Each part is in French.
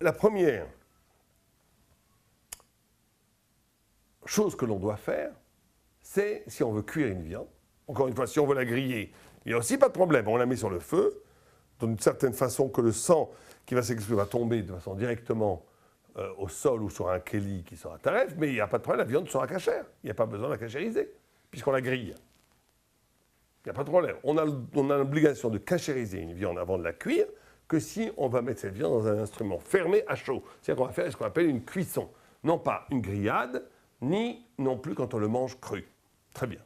La première chose que l'on doit faire, c'est, si on veut cuire une viande, encore une fois, si on veut la griller, il n'y a aussi pas de problème, on la met sur le feu, d'une certaine façon que le sang qui va s'expulser va tomber de façon directement au sol ou sur un kéli qui sera taref, mais il n'y a pas de problème, la viande sera cachère, il n'y a pas besoin de la cachériser, puisqu'on la grille. Il n'y a pas de problème. On a l'obligation de cachériser une viande avant de la cuire, que si on va mettre cette viande dans un instrument fermé à chaud. C'est-à-dire qu'on va faire ce qu'on appelle une cuisson. Non pas une grillade, ni non plus quand on le mange cru. Très bien.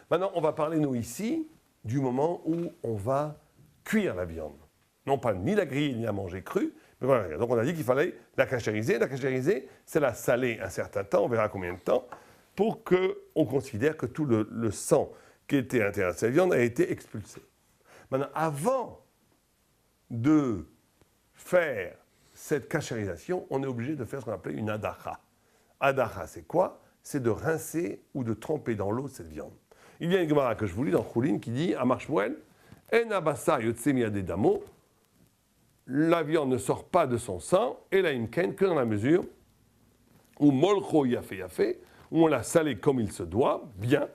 Maintenant, on va parler, nous, ici, du moment où on va cuire la viande. Non pas ni la griller, ni la manger crue. Mais voilà. Donc on a dit qu'il fallait la cachériser. La cachériser, c'est la saler un certain temps, on verra combien de temps, pour qu'on considère que tout le sang qui était à l'intérieur de cette viande a été expulsé. Maintenant, avant de faire cette cachérisation, on est obligé de faire ce qu'on appelle une adacha. Adacha, c'est quoi? C'est de rincer ou de tremper dans l'eau cette viande. Il y a une gemara que je vous lis dans Choulin qui dit, Amar Shmuel, En abassa yotse miyade damo, la viande ne sort pas de son sang, et la imken, que dans la mesure où molcho yafe yafe, où on l'a salé comme il se doit, bien,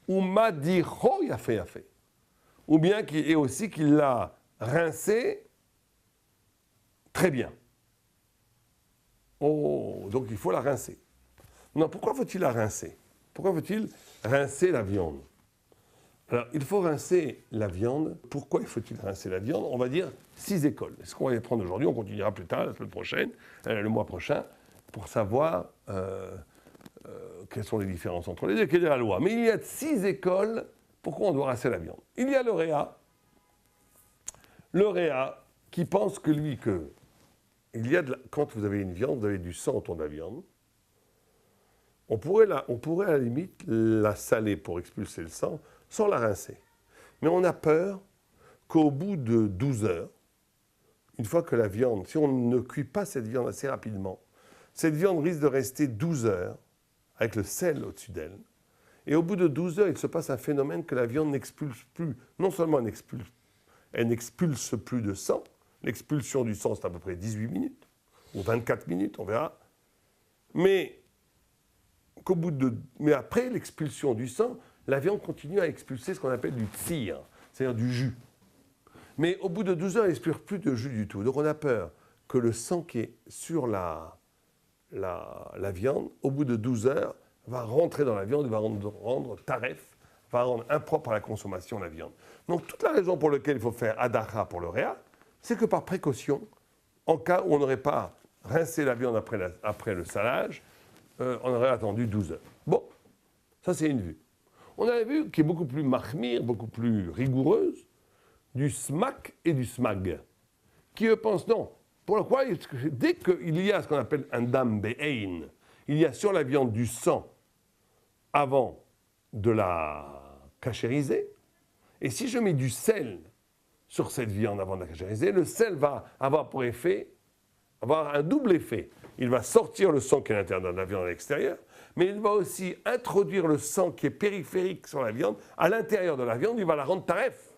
ou madicho yafe yafe, ou bien et aussi qu'il l'a rincé très bien. Oh, donc il faut la rincer. Non, pourquoi faut-il la rincer? Pourquoi faut-il rincer la viande? Alors, il faut rincer la viande. Pourquoi faut-il rincer la viande? On va dire 6 écoles. Ce qu'on va y prendre aujourd'hui, on continuera plus tard, la semaine prochaine, le mois prochain, pour savoir quelles sont les différences entre les deux, quelle est la loi. Mais il y a 6 écoles. Pourquoi on doit rincer la viande? Il y a le réa qui pense que lui, quand vous avez une viande, vous avez du sang autour de la viande, on pourrait à la limite la saler pour expulser le sang sans la rincer. Mais on a peur qu'au bout de 12 heures, une fois que la viande, si on ne cuit pas cette viande assez rapidement, cette viande risque de rester 12 heures avec le sel au-dessus d'elle. Et au bout de 12 heures, il se passe un phénomène que la viande n'expulse plus. Non seulement elle n'expulse plus de sang, l'expulsion du sang c'est à peu près 18 minutes, ou 24 minutes, on verra, mais après l'expulsion du sang, la viande continue à expulser ce qu'on appelle du tsir, c'est-à-dire du jus. Mais au bout de 12 heures, elle n'expulse plus de jus du tout. Donc on a peur que le sang qui est sur la viande, au bout de 12 heures, va rentrer dans la viande et va rendre taref, va rendre impropre à la consommation la viande. Donc toute la raison pour laquelle il faut faire adacha pour le réa, c'est que par précaution, en cas où on n'aurait pas rincé la viande après le salage, on aurait attendu 12 heures. Bon, ça c'est une vue. On a une vue qui est beaucoup plus mahmir, beaucoup plus rigoureuse, du smak et du smag, qui eux pensent non. Pourquoi? Dès qu'il y a ce qu'on appelle un dam be'ein, il y a sur la viande du sang avant de la cachériser, et si je mets du sel sur cette viande avant de la cachériser, le sel va avoir pour effet, avoir un double effet. Il va sortir le sang qui est à l'intérieur de la viande à l'extérieur, mais il va aussi introduire le sang qui est périphérique sur la viande à l'intérieur de la viande, il va la rendre taref.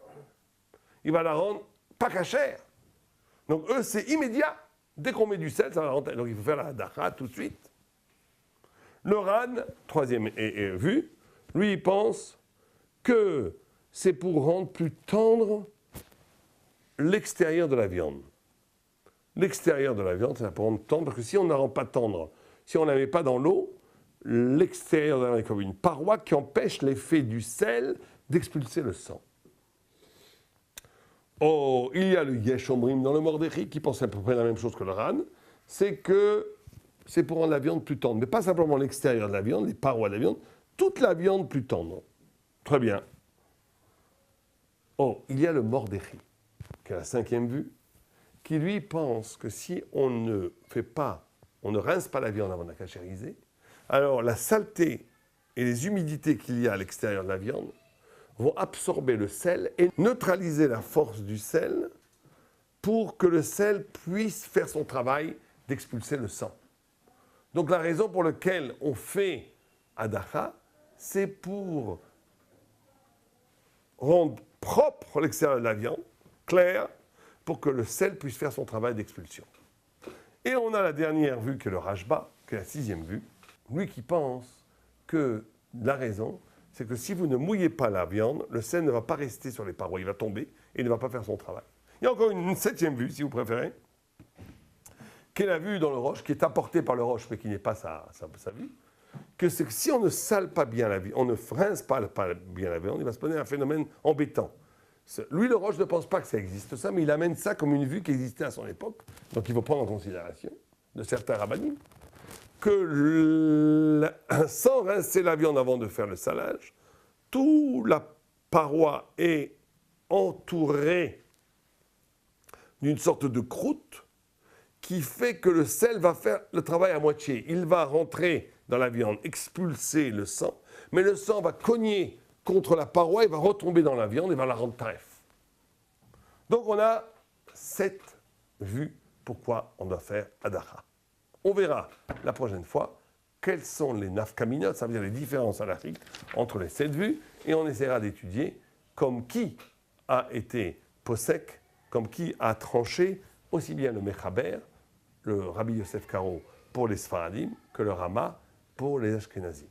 Il va la rendre pas cachère. Donc eux, c'est immédiat. Dès qu'on met du sel, ça va rentrer. Donc il faut faire la hadacha tout de suite. Le Ran, troisième vue, lui, il pense que c'est pour rendre plus tendre l'extérieur de la viande. L'extérieur de la viande, c'est pour rendre tendre, parce que si on ne la rend pas tendre, si on ne la met pas dans l'eau, l'extérieur de la viande est comme une paroi qui empêche l'effet du sel d'expulser le sang. Oh, il y a le Yesh Omrim dans le Mordechai qui pense à peu près la même chose que le Ran, c'est que c'est pour rendre la viande plus tendre, mais pas simplement l'extérieur de la viande, les parois de la viande, toute la viande plus tendre. Très bien. Oh, il y a le Mordechai, qui est la 5e vue, qui lui pense que si on ne rince pas la viande avant de la cachériser, alors la saleté et les humidités qu'il y a à l'extérieur de la viande vont absorber le sel et neutraliser la force du sel pour que le sel puisse faire son travail d'expulser le sang. Donc la raison pour laquelle on fait Adacha, c'est pour rendre propre l'extérieur de la viande, clair, pour que le sel puisse faire son travail d'expulsion. Et on a la dernière vue qui est le Rashba, qui est la 6e vue, lui qui pense que la raison, c'est que si vous ne mouillez pas la viande, le sel ne va pas rester sur les parois, il va tomber et ne va pas faire son travail. Il y a encore une 7e vue, si vous préférez, qui est la vue dans le roche, qui est apportée par le roche, mais qui n'est pas sa vue, que c'est que si on ne sale pas bien la viande, on ne rince pas bien la viande, il va se passer un phénomène embêtant. Lui, le roche ne pense pas que ça existe ça, mais il amène ça comme une vue qui existait à son époque, donc il faut prendre en considération, de certains rabbinim, que sans rincer la viande avant de faire le salage, toute la paroi est entourée d'une sorte de croûte qui fait que le sel va faire le travail à moitié. Il va rentrer dans la viande, expulser le sang, mais le sang va cogner contre la paroi, il va retomber dans la viande et va la rendre taref. Donc on a 7 vues pourquoi on doit faire Adacha. On verra la prochaine fois quelles sont les nafkaminot, ça veut dire les différences halachiques entre les 7 vues, et on essaiera d'étudier comme qui a été posek, comme qui a tranché aussi bien le Mechaber, le Rabbi Yosef Karo pour les Sfaradim, que le Rama pour les Ashkenazim.